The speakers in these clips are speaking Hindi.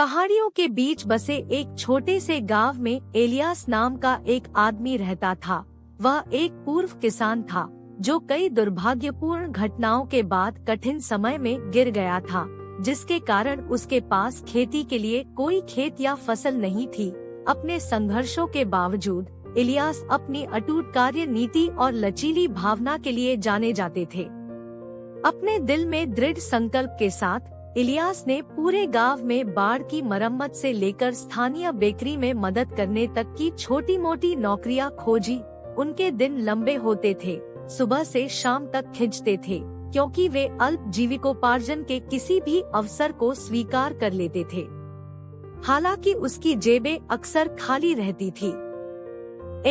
पहाड़ियों के बीच बसे एक छोटे से गांव में एलियास नाम का एक आदमी रहता था। वह एक पूर्व किसान था जो कई दुर्भाग्यपूर्ण घटनाओं के बाद कठिन समय में गिर गया था, जिसके कारण उसके पास खेती के लिए कोई खेत या फसल नहीं थी। अपने संघर्षों के बावजूद एलियास अपनी अटूट कार्य नीति और लचीली भावना के लिए जाने जाते थे। अपने दिल में दृढ़ संकल्प के साथ एलियास ने पूरे गांव में बाढ़ की मरम्मत से लेकर स्थानीय बेकरी में मदद करने तक की छोटी मोटी नौकरियां खोजी। उनके दिन लंबे होते थे, सुबह से शाम तक खिंचते थे, क्योंकि वे अल्प जीविकोपार्जन के किसी भी अवसर को स्वीकार कर लेते थे। हालांकि उसकी जेबें अक्सर खाली रहती थी।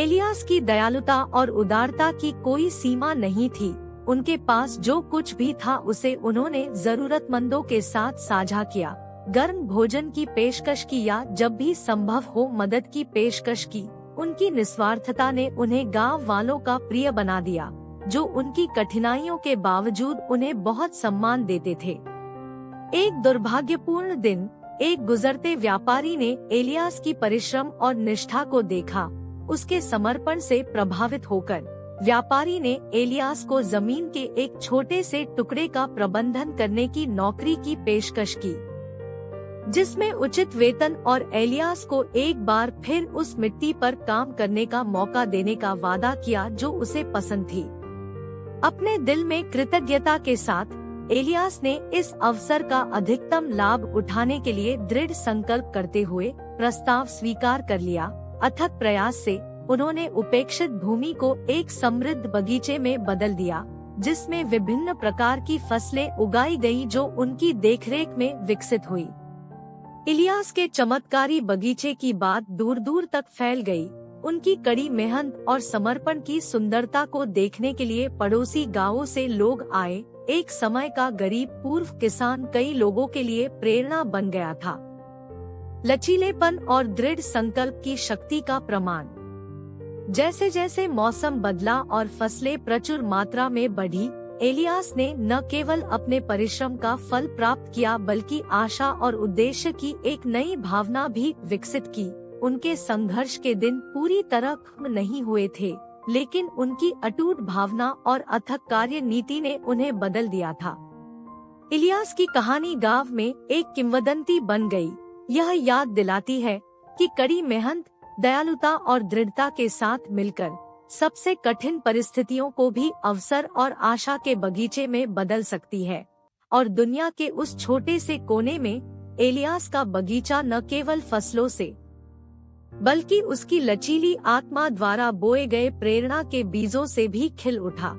एलियास की दयालुता और उदारता की कोई सीमा नहीं थी। उनके पास जो कुछ भी था उसे उन्होंने जरूरतमंदों के साथ साझा किया। गर्म भोजन की पेशकश की या जब भी संभव हो मदद की पेशकश की। उनकी निस्वार्थता ने उन्हें गांव वालों का प्रिय बना दिया, जो उनकी कठिनाइयों के बावजूद उन्हें बहुत सम्मान देते थे। एक दुर्भाग्यपूर्ण दिन एक गुजरते व्यापारी ने एलियास की परिश्रम और निष्ठा को देखा। उसके समर्पण से प्रभावित होकर व्यापारी ने एलियास को जमीन के एक छोटे से टुकड़े का प्रबंधन करने की नौकरी की पेशकश की, जिसमें उचित वेतन और एलियास को एक बार फिर उस मिट्टी पर काम करने का मौका देने का वादा किया जो उसे पसंद थी। अपने दिल में कृतज्ञता के साथ एलियास ने इस अवसर का अधिकतम लाभ उठाने के लिए दृढ़ संकल्प करते हुए प्रस्ताव स्वीकार कर लिया। अथक प्रयास से उन्होंने उपेक्षित भूमि को एक समृद्ध बगीचे में बदल दिया, जिसमें विभिन्न प्रकार की फसलें उगाई गईं जो उनकी देखरेख में विकसित हुई। एलियास के चमत्कारी बगीचे की बात दूर दूर तक फैल गई। उनकी कड़ी मेहनत और समर्पण की सुंदरता को देखने के लिए पड़ोसी गांवों से लोग आए। एक समय का गरीब पूर्व किसान कई लोगों के लिए प्रेरणा बन गया था। लचीलेपन और दृढ़ संकल्प की शक्ति का प्रमाण। जैसे जैसे मौसम बदला और फसलें प्रचुर मात्रा में बढ़ी, एलियास ने न केवल अपने परिश्रम का फल प्राप्त किया बल्कि आशा और उद्देश्य की एक नई भावना भी विकसित की। उनके संघर्ष के दिन पूरी तरह खत्म नहीं हुए थे, लेकिन उनकी अटूट भावना और अथक कार्य नीति ने उन्हें बदल दिया था। एलियास की कहानी गांव में एक किंवदंती बन गई। यह याद दिलाती है कि कड़ी मेहनत, दयालुता और दृढ़ता के साथ मिलकर सबसे कठिन परिस्थितियों को भी अवसर और आशा के बगीचे में बदल सकती है। और दुनिया के उस छोटे से कोने में एलियास का बगीचा न केवल फसलों से बल्कि उसकी लचीली आत्मा द्वारा बोए गए प्रेरणा के बीजों से भी खिल उठा।